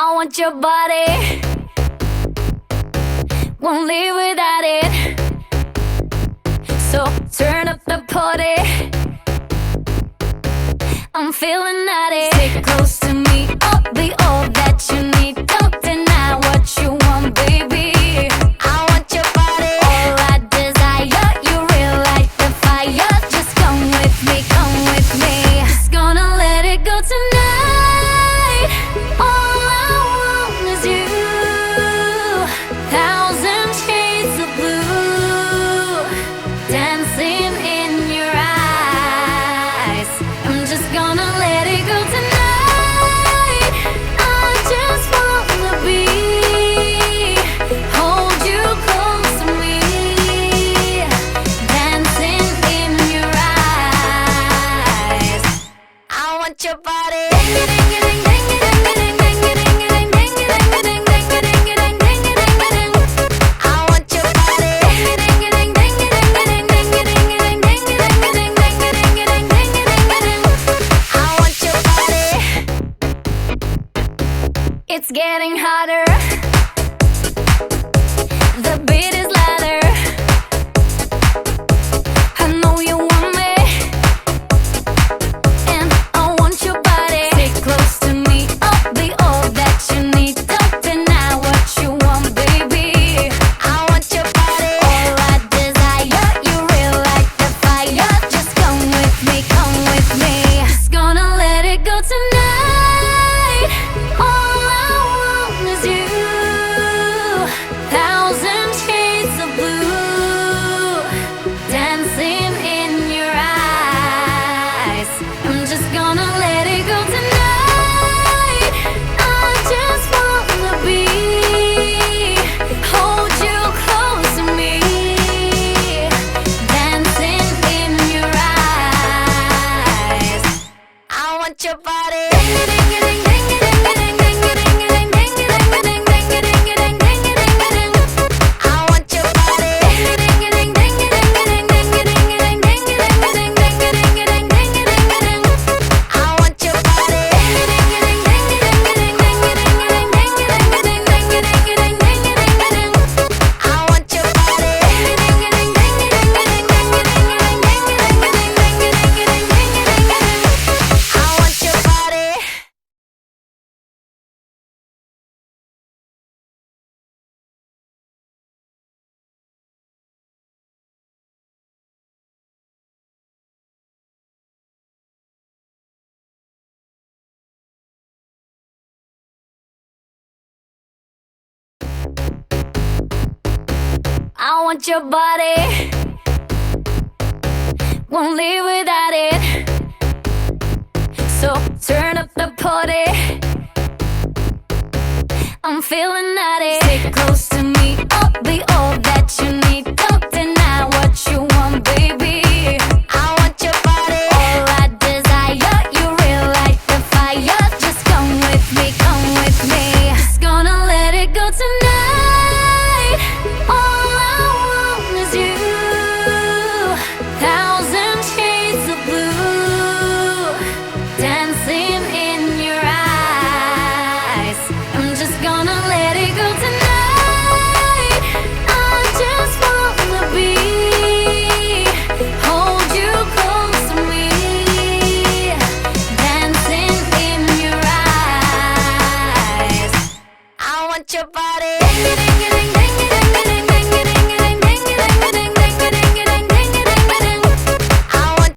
I want your body, won't live without it. So turn up the party, I'm feeling naughty. Stay close to me, I'll be all that you need. Don't deny what you want, baby. I want your body, all I desire. You real like the fire. Just come with me, come with me. Just gonna let it go tonight. All I want is you. Thousand shades of blue dancing in your eyes. I'm just gonna let it go tonight. I just wanna be, hold you close to me, dancing in your eyes. I want your body. It's getting hotter, the beat is louder. I know you want me, and I want your body. Stay close to me, I'll be all that you need. Don't deny what you want, baby. I want your body, all I desire. You real like the fire. Just come with me, come with me. Just gonna let it go tonight. All I want is you. Thousand shades of blue dancing in your eyes. I'm just gonna let it go tonight. I just wanna be, hold you close to me, dancing in your eyes. I want your body. I want your body, won't live without it. So turn up the party, I'm feeling naughty. Stay close to me, I'll be all that you need. Don't deny what you want, baby. I want your body, all I desire. You real like the fire. Just come with me, come with me. Just gonna let it go tonight. All I want is you. Thousand shades of blue dancing in your eyes. I'm just gonna let it go tonight. I just wanna be, hold you close to me, dancing in your eyes. I want your body.